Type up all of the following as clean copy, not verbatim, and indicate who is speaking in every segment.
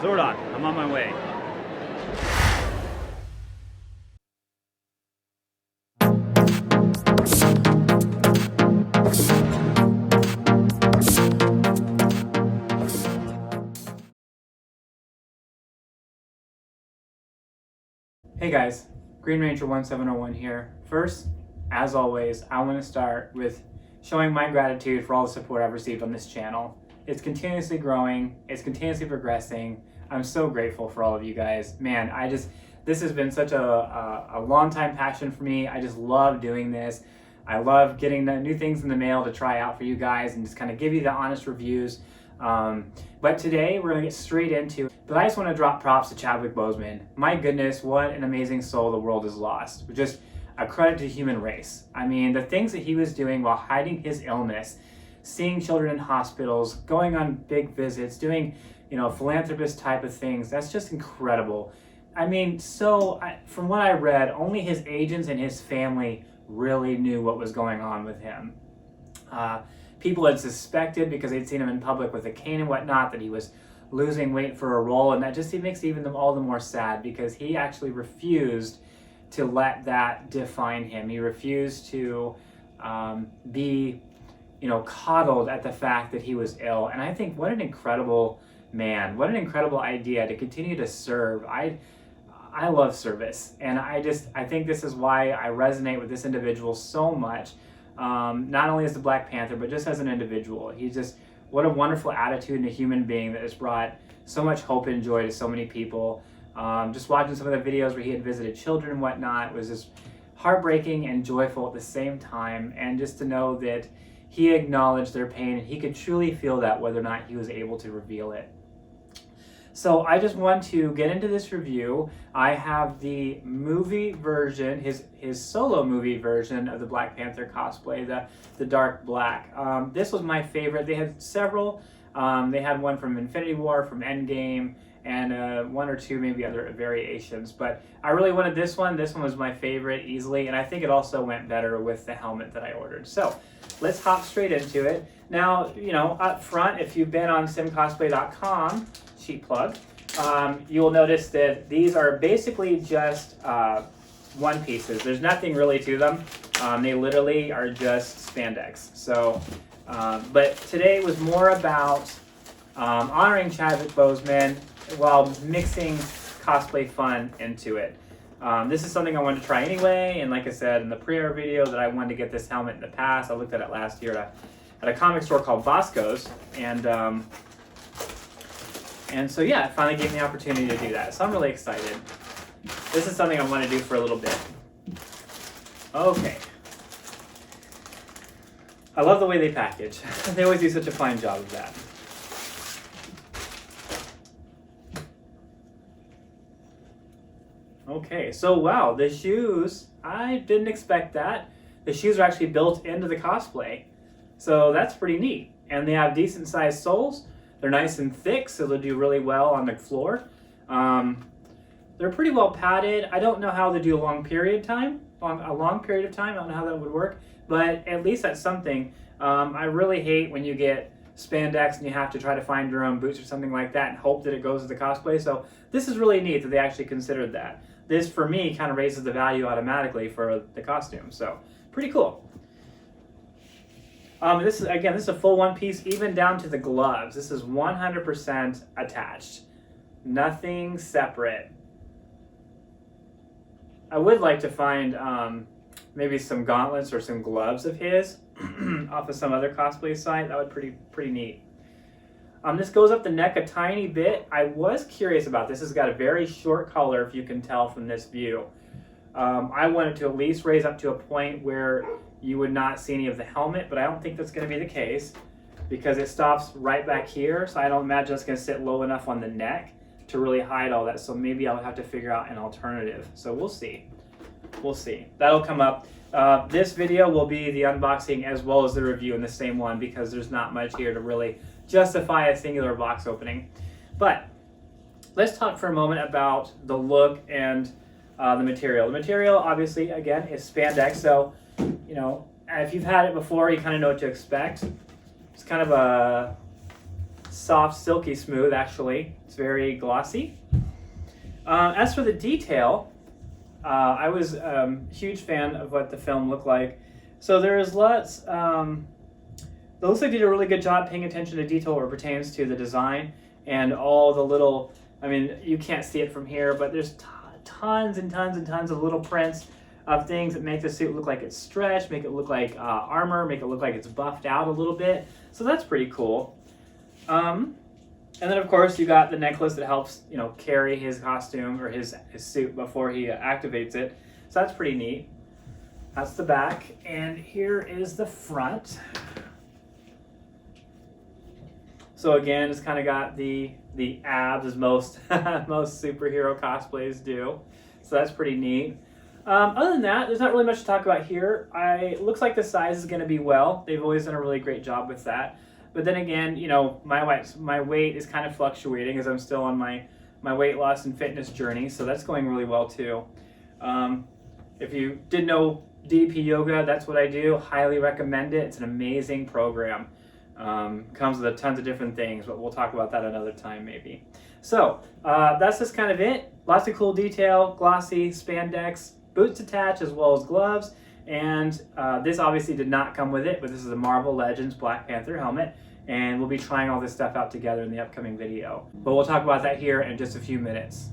Speaker 1: Zordon, I'm on my way.
Speaker 2: Hey guys, Green Ranger 1701 here. First, as always, I want to start with showing my gratitude for all the support I've received on this channel. It's continuously growing, it's continuously progressing. I'm so grateful for all of you guys. Man, this has been such a long time passion for me. I just love doing this. I love getting the new things in the mail to try out for you guys and just kind of give you the honest reviews. But today we're gonna get straight into it. But I just want to drop props to Chadwick Boseman. My goodness, what an amazing soul the world has lost. Just a credit to the human race. I mean, the things that he was doing while hiding his illness, seeing children in hospitals, going on big visits, doing, philanthropist type of things. That's just incredible. I mean, from what I read, only his agents and his family really knew what was going on with him. People had suspected, because they'd seen him in public with a cane and whatnot, that he was losing weight for a role, and that just makes even them all the more sad, because he actually refused to let that define him. He refused to be, coddled at the fact that he was ill. And I think what an incredible man, what an incredible idea to continue to serve. I love service, and I think this is why I resonate with this individual so much. Not only as the Black Panther, but just as an individual. What a wonderful attitude and a human being that has brought so much hope and joy to so many people. Just watching some of the videos where he had visited children and whatnot was just heartbreaking and joyful at the same time. And just to know that he acknowledged their pain and he could truly feel that, whether or not he was able to reveal it. So I just want to get into this review. I have the movie version, his solo movie version of the Black Panther cosplay, the dark black. This was my favorite. They had several. They had one from Infinity War, from Endgame, and one or two maybe other variations. But I really wanted this one. This one was my favorite easily, and I think it also went better with the helmet that I ordered. So let's hop straight into it. Now, up front, if you've been on SimCosplay.com, cheap plug, you'll notice that these are basically just one pieces. There's nothing really to them. They literally are just spandex. So, but today was more about honoring Chadwick Boseman while mixing cosplay fun into it. This is something I wanted to try anyway, and like I said in the pre-order video, that I wanted to get this helmet in the past. I looked at it last year at a comic store called Bosco's, and so yeah, it finally gave me the opportunity to do that. So I'm really excited. This is something I want to do for a little bit. Okay. I love the way they package. They always do such a fine job of that. Okay, so wow, the shoes, I didn't expect that. The shoes are actually built into the cosplay. So that's pretty neat. And they have decent sized soles. They're nice and thick, so they'll do really well on the floor. They're pretty well padded. I don't know how they do a long period of time. I don't know how that would work, but at least that's something. I really hate when you get spandex and you have to try to find your own boots or something like that and hope that it goes with the cosplay. So this is really neat that they actually considered that. This, for me, kind of raises the value automatically for the costume. So pretty cool. This is a full one piece, even down to the gloves. This is 100% attached. Nothing separate. I would like to find maybe some gauntlets or some gloves of his off of some other cosplay site. That would be pretty neat. This goes up the neck a tiny bit. I was curious about this. It's got a very short collar, if you can tell from this view. I wanted to at least raise up to a point where you would not see any of the helmet, but I don't think that's going to be the case because it stops right back here. So I don't imagine it's going to sit low enough on the neck to really hide all that. So maybe I'll have to figure out an alternative. So we'll see. We'll see. That'll come up. This video will be the unboxing as well as the review in the same one because there's not much here to really justify a singular box opening. But let's talk for a moment about the look and the material. The material, obviously, again, is spandex. So, if you've had it before, you kind of know what to expect. It's kind of a soft, silky smooth, actually. It's very glossy. As for the detail, I was a huge fan of what the film looked like. So there is lots, it looks like they did a really good job paying attention to detail where it pertains to the design and all the little, I mean, you can't see it from here, but there's tons and tons and tons of little prints of things that make the suit look like it's stretched, make it look like armor, make it look like it's buffed out a little bit. So that's pretty cool. And then of course you got the necklace that helps, you know, carry his costume or his suit before he activates it. So that's pretty neat. That's the back, and here is the front. So again, it's kind of got the abs as most most superhero cosplays do. So that's pretty neat. Other than that, there's not really much to talk about here. It looks like the size is going to be well. They've always done a really great job with that. But then again, you know, my weight is kind of fluctuating as I'm still on my weight loss and fitness journey. So that's going really well too. If you didn't know DDP Yoga, that's what I do. Highly recommend it. It's an amazing program. Comes with tons of different things, but we'll talk about that another time maybe. So that's just kind of it. Lots of cool detail, glossy spandex, boots attached as well as gloves. And this obviously did not come with it, but this is a Marvel Legends Black Panther helmet. And we'll be trying all this stuff out together in the upcoming video. But we'll talk about that here in just a few minutes.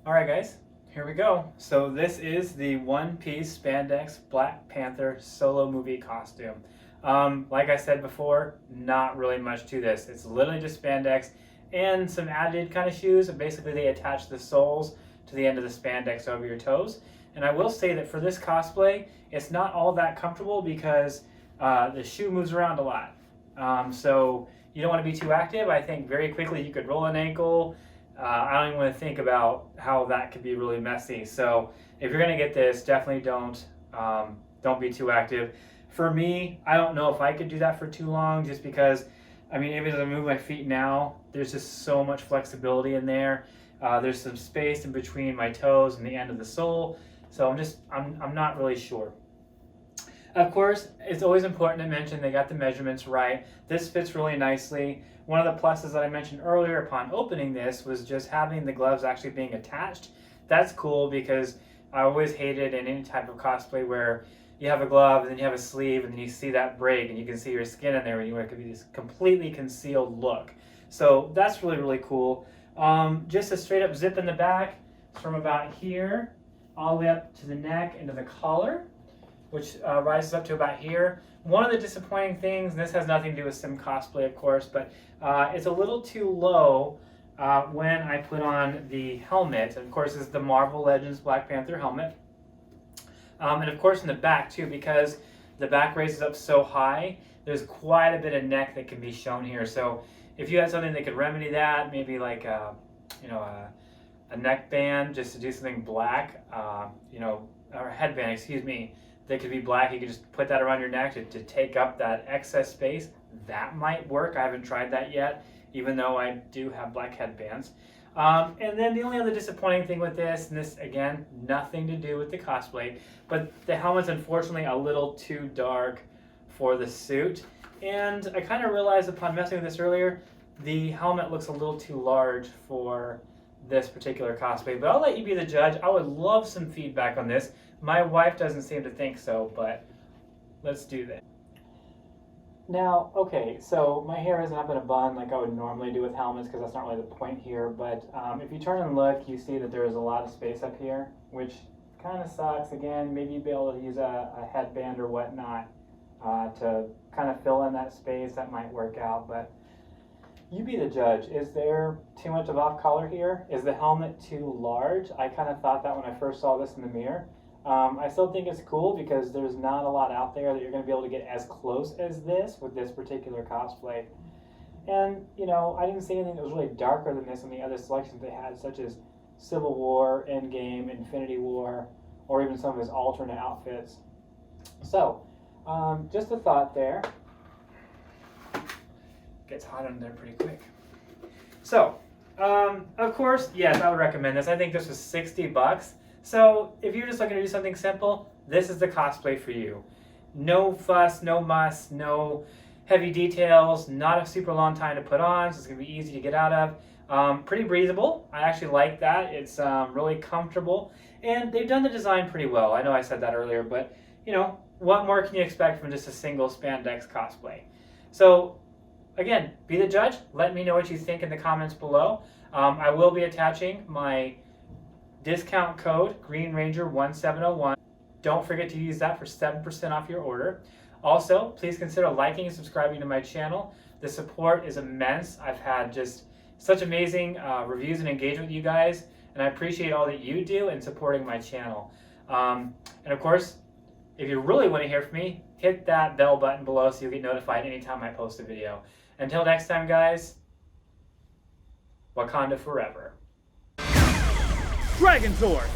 Speaker 2: All right, guys, here we go. So this is the one-piece spandex Black Panther solo movie costume. Like I said before, not really much to this. It's literally just spandex and some added kind of shoes. Basically, they attach the soles to the end of the spandex over your toes. And I will say that for this cosplay, it's not all that comfortable because the shoe moves around a lot. So you don't want to be too active. I think very quickly you could roll an ankle. I don't even want to think about how that could be really messy. So if you're going to get this, definitely don't be too active. For me, I don't know if I could do that for too long just because, I mean, even as I move my feet now, there's just so much flexibility in there. There's some space in between my toes and the end of the sole. So I'm not really sure. Of course, it's always important to mention they got the measurements right. This fits really nicely. One of the pluses that I mentioned earlier upon opening this was just having the gloves actually being attached. That's cool because I always hated in any type of cosplay where you have a glove and then you have a sleeve and then you see that break and you can see your skin in there and you want it to be this completely concealed look. So that's really, really cool. Just a straight up zip in the back from about here all the way up to the neck into the collar, which rises up to about here. One of the disappointing things, and this has nothing to do with SimCosplay of course, but it's a little too low when I put on the helmet. Of course, it's the Marvel Legends Black Panther helmet. And of course in the back too, because the back raises up so high, there's quite a bit of neck that can be shown here. So if you had something that could remedy that, maybe like a neck band just to do something black, or a headband, excuse me, that could be black. You could just put that around your neck to take up that excess space. That might work. I haven't tried that yet, even though I do have black headbands. And then the only other disappointing thing with this, and this again, nothing to do with the cosplay, but the helmet's unfortunately a little too dark for the suit. And I kind of realized upon messing with this earlier, the helmet looks a little too large for this particular cosplay, but I'll let you be the judge. I would love some feedback on this. My wife doesn't seem to think so, but let's do that. Now, okay, so my hair isn't up in a bun like I would normally do with helmets because that's not really the point here, but if you turn and look, you see that there is a lot of space up here, which kind of sucks. Again, maybe you'd be able to use a headband or whatnot to kind of fill in that space. That might work out, but you be the judge. Is there too much of off color here? Is the helmet too large? I kind of thought that when I first saw this in the mirror. I still think it's cool because there's not a lot out there that you're going to be able to get as close as this with this particular cosplay. And, you know, I didn't see anything that was really darker than this in the other selections they had, such as Civil War, Endgame, Infinity War, or even some of his alternate outfits. So, just a thought there. Gets hot under there pretty quick. So, of course, yes, I would recommend this. I think this was $60. So if you're just looking to do something simple, this is the cosplay for you. No fuss, no muss, no, heavy details, not a super long time to put on, so it's going to be easy to get out of. Pretty breathable. I actually like that. It's really comfortable, and they've done the design pretty well. I know I said that earlier, but you know, what more can you expect from just a single spandex cosplay? So again, be the judge. Let me know what you think in the comments below. I will be attaching my discount code GreenRanger1701. Don't forget to use that for 7% off your order. Also, please consider liking and subscribing to my channel. The support is immense. I've had just such amazing reviews and engagement with you guys, and I appreciate all that you do in supporting my channel. And of course, if you really want to hear from me, hit that bell button below so you'll get notified anytime I post a video. Until next time, guys, Wakanda forever.
Speaker 1: Dragon Sword!